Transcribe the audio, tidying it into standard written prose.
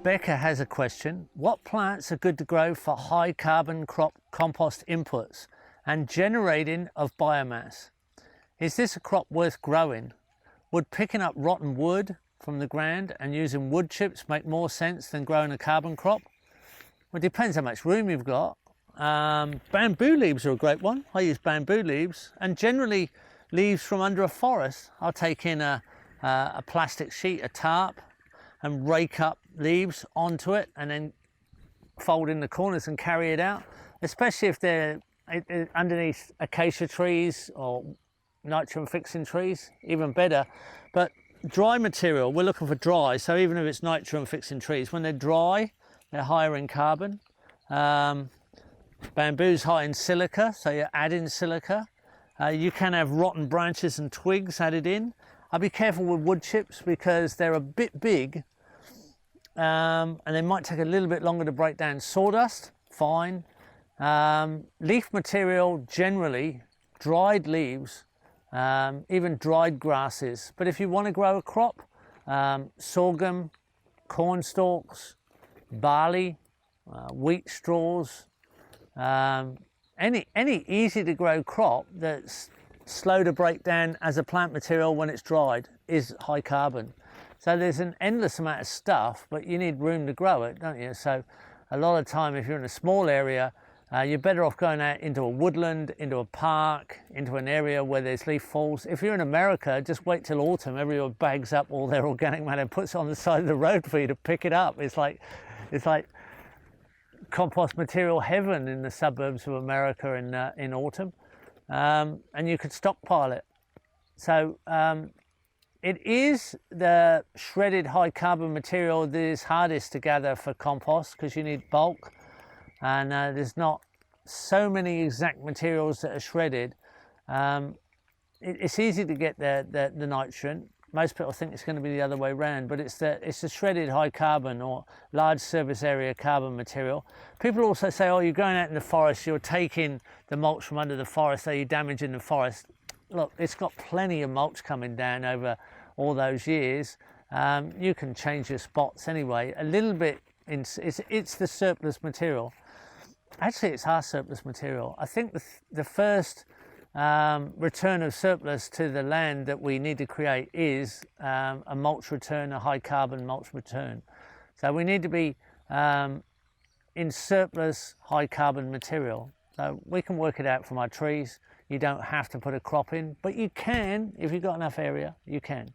Rebecca has a question. What plants are good to grow for high carbon crop compost inputs and generating of biomass? Is this a crop worth growing? Would picking up rotten wood from the ground and using wood chips make more sense than growing a carbon crop? Well, it depends how much room you've got. Bamboo leaves are a great one. I use bamboo leaves, and generally leaves from under a forest. I'll take in a plastic sheet, a tarp, and rake up leaves onto it and then fold in the corners and carry it out, especially if they're underneath acacia trees or nitrogen fixing trees, even better. But dry material, we're looking for dry, so even if it's nitrogen fixing trees, when they're dry, they're higher in carbon. Bamboo's high in silica, so you add in silica. You can have rotten branches and twigs added in. I'll be careful with wood chips because they're a bit big, and they might take a little bit longer to break down. Sawdust, fine. Leaf material, generally, dried leaves, even dried grasses. But if you want to grow a crop, sorghum, corn stalks, barley, wheat straws, any easy to grow crop that's slow to break down as a plant material when it's dried is high carbon. So there's an endless amount of stuff, but you need room to grow it, don't you? So a lot of time, if you're in a small area, you're better off going out into a woodland, into a park, into an area where there's leaf falls. If you're in America, just wait till autumn. Everyone bags up all their organic matter and puts it on the side of the road for you to pick it up. It's like compost material heaven in the suburbs of America in autumn, and you could stockpile it. So it is the shredded high carbon material that is hardest to gather for compost because you need bulk, and there's not so many exact materials that are shredded. It's easy to get the nitrogen. Most people think it's going to be the other way around, but it's the shredded high carbon or large surface area carbon material. People also say, oh, you're going out in the forest, you're taking the mulch from under the forest, so you're damaging the forest. Look, it's got plenty of mulch coming down over all those years. You can change your spots anyway. A little bit, it's the surplus material. Actually, it's our surplus material. I think the first return of surplus to the land that we need to create is a mulch return, a high carbon mulch return. So we need to be in surplus high carbon material. So we can work it out from our trees. You don't have to put a crop in, but you can, if you've got enough area, you can.